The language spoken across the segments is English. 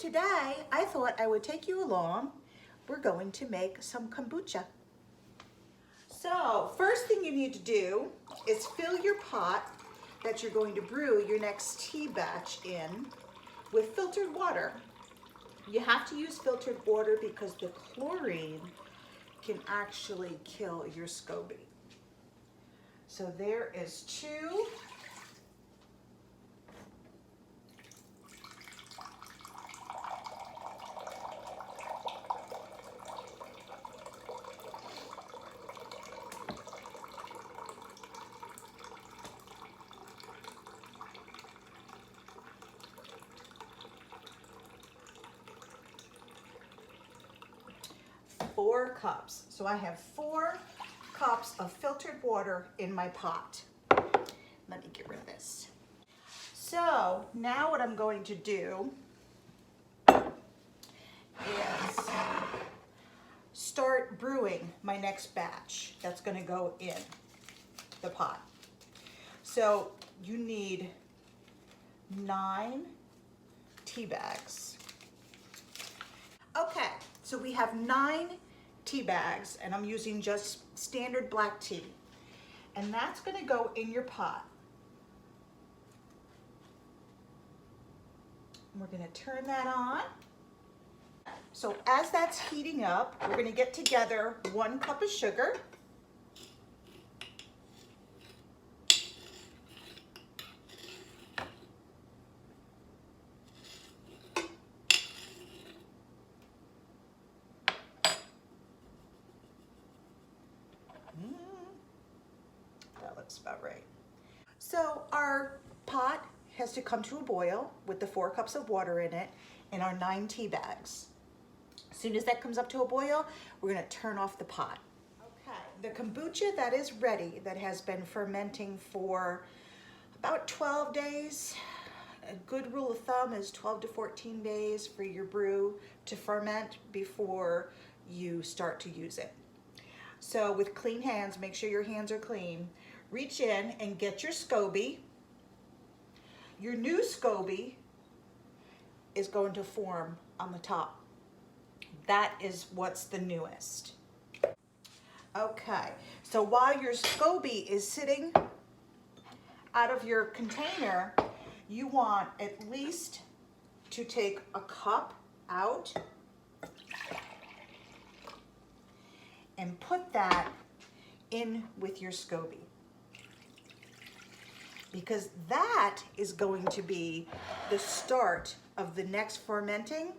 today I thought I would take you along. We're going to make some kombucha. So first thing you need to do is fill your pot that you're going to brew your next tea batch in with filtered water. You have to use filtered water because the chlorine can actually kill your SCOBY. So there is 2. Four cups. So I have 4 cups of filtered water in my pot. Let me get rid of this. So now what I'm going to do is start brewing my next batch that's going to go in the pot. So you need 9 tea bags. Okay, so we have 9 tea bags, and I'm using just standard black tea. And that's going to go in your pot. We're going to turn that on. So as that's heating up, we're going to get together 1 cup of sugar. That looks about right. So our pot has to come to a boil with the 4 cups of water in it and our 9 tea bags. As soon as that comes up to a boil, we're going to turn off the pot. Okay, the kombucha that is ready, that has been fermenting for about 12 days. A good rule of thumb is 12 to 14 days for your brew to ferment before you start to use it. So with clean hands, make sure your hands are clean. Reach in and get your SCOBY. Your new SCOBY is going to form on the top. That is what's the newest. Okay, so while your SCOBY is sitting out of your container, you want at least to take a cup out and put that in with your SCOBY, because that is going to be the start of the next fermenting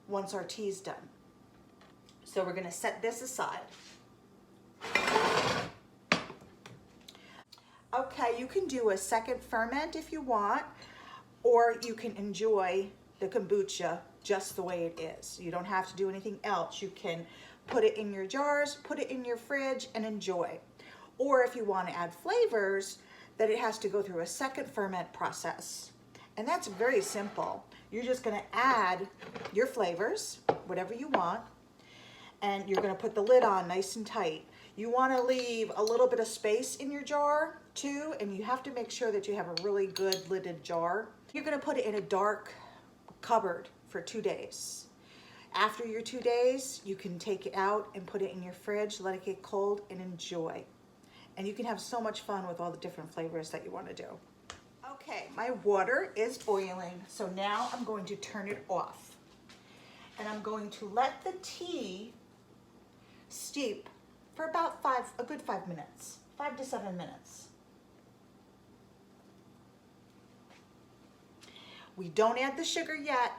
once our tea is done. So we're going to set this aside. Okay, you can do a second ferment if you want, or you can enjoy the kombucha just the way it is. You don't have to do anything else. You can put it in your jars, put it in your fridge, and enjoy. Or if you want to add flavors, that it has to go through a second ferment process. And that's very simple. You're just going to add your flavors, whatever you want, and you're going to put the lid on nice and tight. You want to leave a little bit of space in your jar too, and you have to make sure that you have a really good lidded jar. You're going to put it in a dark cupboard for 2 days. After your 2 days, you can take it out and put it in your fridge, let it get cold, and enjoy. And you can have so much fun with all the different flavors that you want to do. Okay, my water is boiling, so now I'm going to turn it off. And I'm going to let the tea steep for about a good 5 minutes, 5 to 7 minutes. We don't add the sugar yet.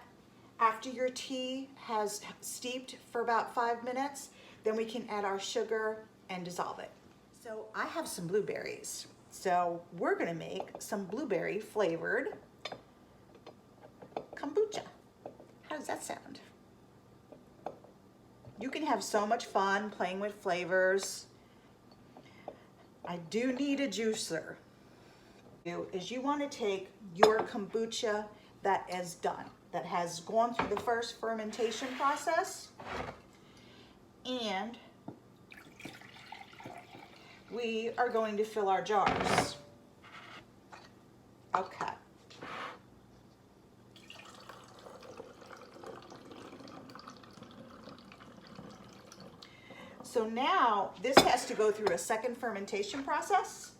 After your tea has steeped for about 5 minutes, then we can add our sugar and dissolve it. So I have some blueberries. So we're gonna make some blueberry flavored kombucha. How does that sound? You can have so much fun playing with flavors. I do need a juicer. Is you want to take your kombucha that is done, that has gone through the first fermentation process, and we are going to fill our jars. Okay. So now this has to go through a second fermentation process.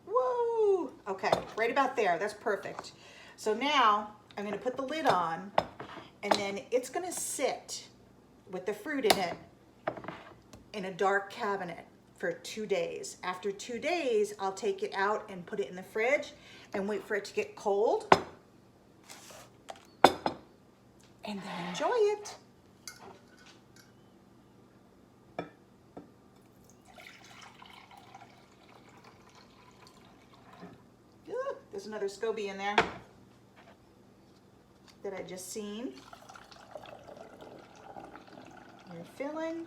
Whoa! Okay, right about there. That's perfect. So now I'm going to put the lid on, and then it's going to sit with the fruit in it in a dark cabinet for 2 days. After 2 days, I'll take it out and put it in the fridge and wait for it to get cold, and then enjoy it. Ooh, there's another SCOBY in there that I just seen. You're filling.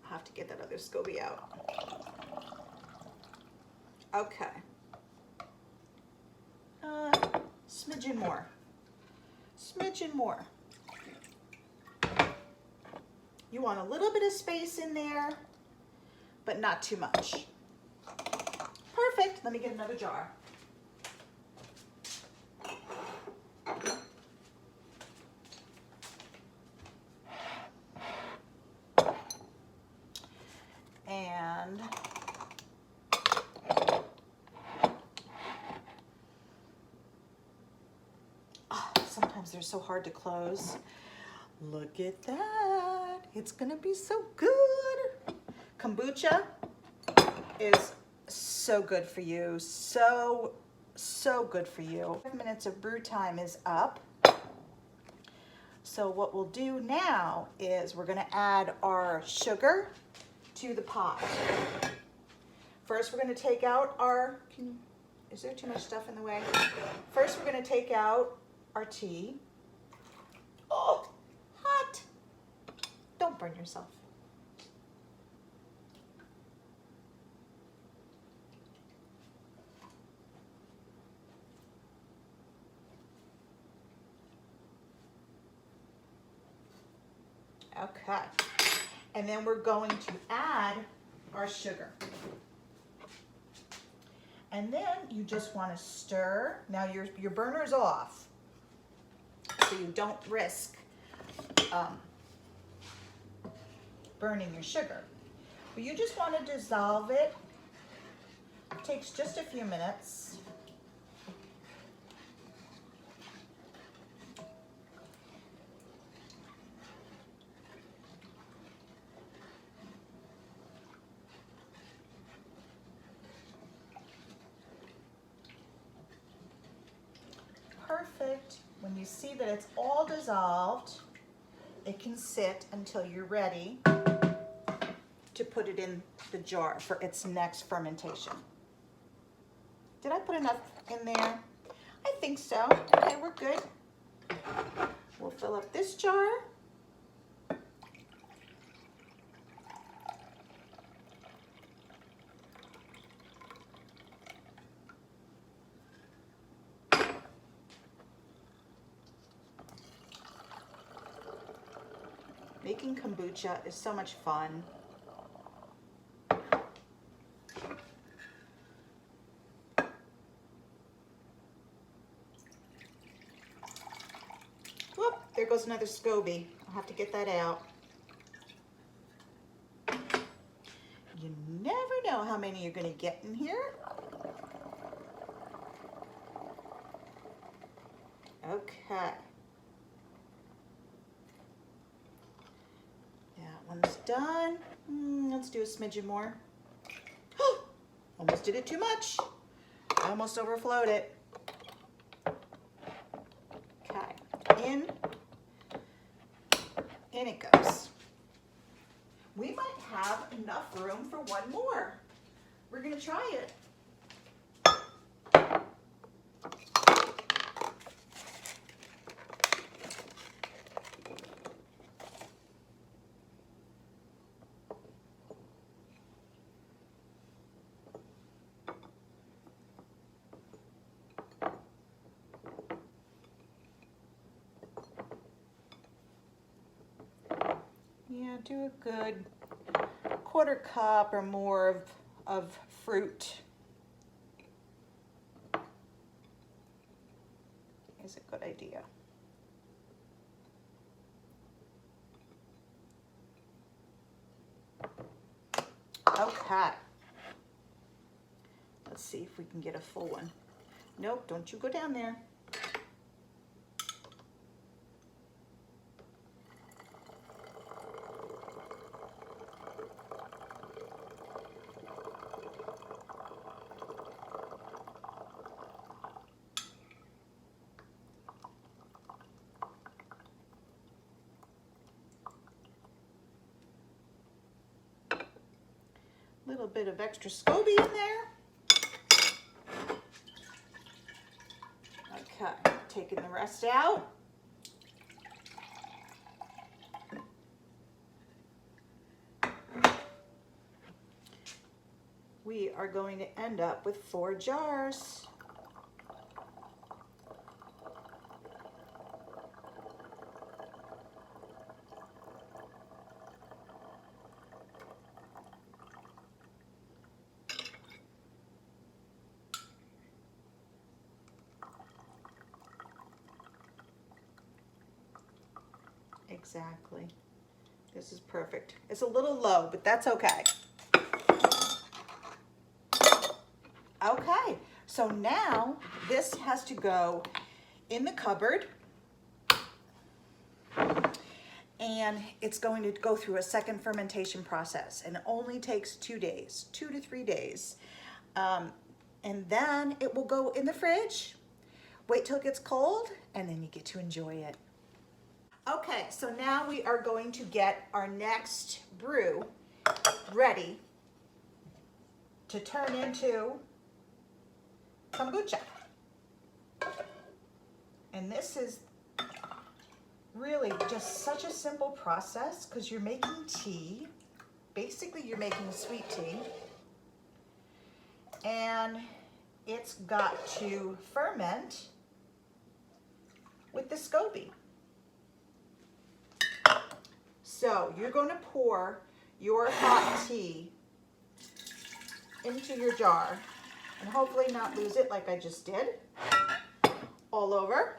I'll have to get that other SCOBY out. Okay. Smidgen more. Smidgen more. You want a little bit of space in there, but not too much. Perfect. Let me get another jar. And sometimes they're so hard to close. Look at that. It's gonna be so good. Kombucha is so good for you. So good for you. 5 minutes of brew time is up. So what we'll do now is we're gonna add our sugar to the pot. First, we're gonna take out our, is there too much stuff in the way? First, we're gonna take out our tea. Oh, hot. Don't burn yourself. Okay. And then we're going to add our sugar. And then you just want to stir. Now your burner's off, so you don't risk burning your sugar. But you just want to dissolve it. It takes just a few minutes. Perfect. When you see that it's all dissolved, it can sit until you're ready to put it in the jar for its next fermentation. Did I put enough in there? I think so. Okay, we're good. We'll fill up this jar. Making kombucha is so much fun. Whoop, there goes another SCOBY. I'll have to get that out. You never know how many you're going to get in here. Okay. One's done. Let's do a smidgen more. Almost did it too much. I almost overflowed it. Okay, in it goes. We might have enough room for one more. We're gonna try it. do a good 1/4 cup or more of fruit is a good idea. Okay. Let's see if we can get a full one. Nope, don't you go down there. Little bit of extra SCOBY in there. Okay, taking the rest out. We are going to end up with 4 jars. Exactly. This is perfect. It's a little low, but that's okay. Okay, so now this has to go in the cupboard, and it's going to go through a second fermentation process, and it only takes 2 days, 2 to 3 days. And then it will go in the fridge, wait till it gets cold, and then you get to enjoy it. Okay, so now we are going to get our next brew ready to turn into kombucha. And this is really just such a simple process because you're making tea. Basically, you're making sweet tea. And it's got to ferment with the SCOBY. So you're going to pour your hot tea into your jar and hopefully not lose it like I just did all over.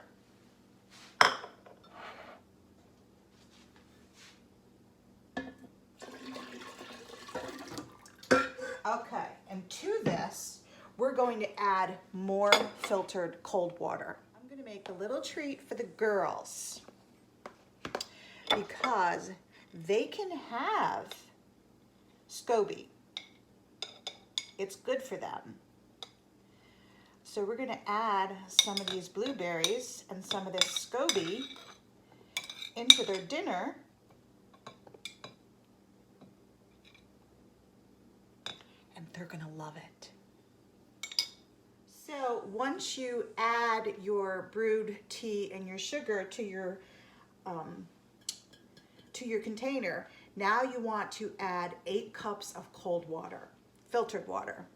Okay, and to this, we're going to add more filtered cold water. I'm going to make a little treat for the girls because they can have SCOBY. It's good for them. So we're going to add some of these blueberries and some of this SCOBY into their dinner. And they're going to love it. So once you add your brewed tea and your sugar to your container, now you want to add 8 cups of cold water, filtered water.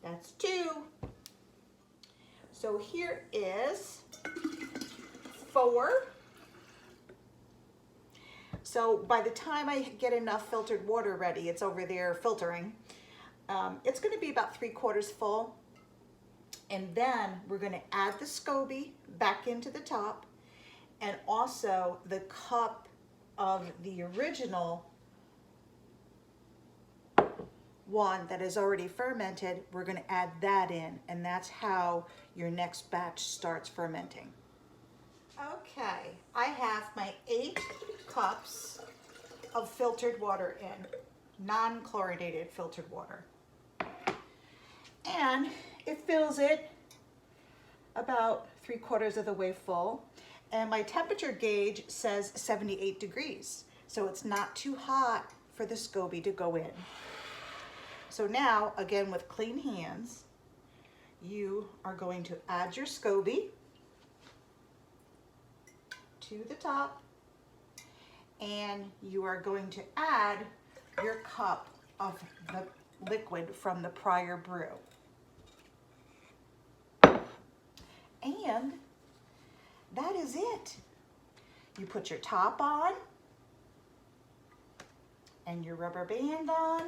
That's 2. So here is 4. So by the time I get enough filtered water ready, it's over there filtering, it's going to be about 3/4 full. And then we're going to add the SCOBY back into the top, and also the cup of the original one that is already fermented. We're going to add that in, and that's how your next batch starts fermenting. Okay, I have my 8 cups of filtered water in, non-chlorinated filtered water. And it fills it about 3/4 of the way full. And my temperature gauge says 78 degrees. So it's not too hot for the SCOBY to go in. So now, again, with clean hands, you are going to add your SCOBY to the top, and you are going to add your cup of the liquid from the prior brew. And that is it. You put your top on and your rubber band on.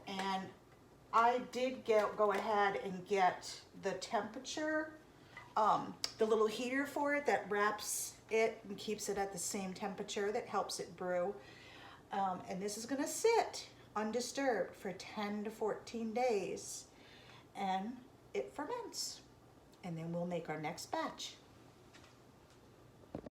And I did go ahead and get the temperature, the little heater for it that wraps it and keeps it at the same temperature that helps it brew. And this is gonna sit undisturbed for 10 to 14 days and it ferments. And then we'll make our next batch.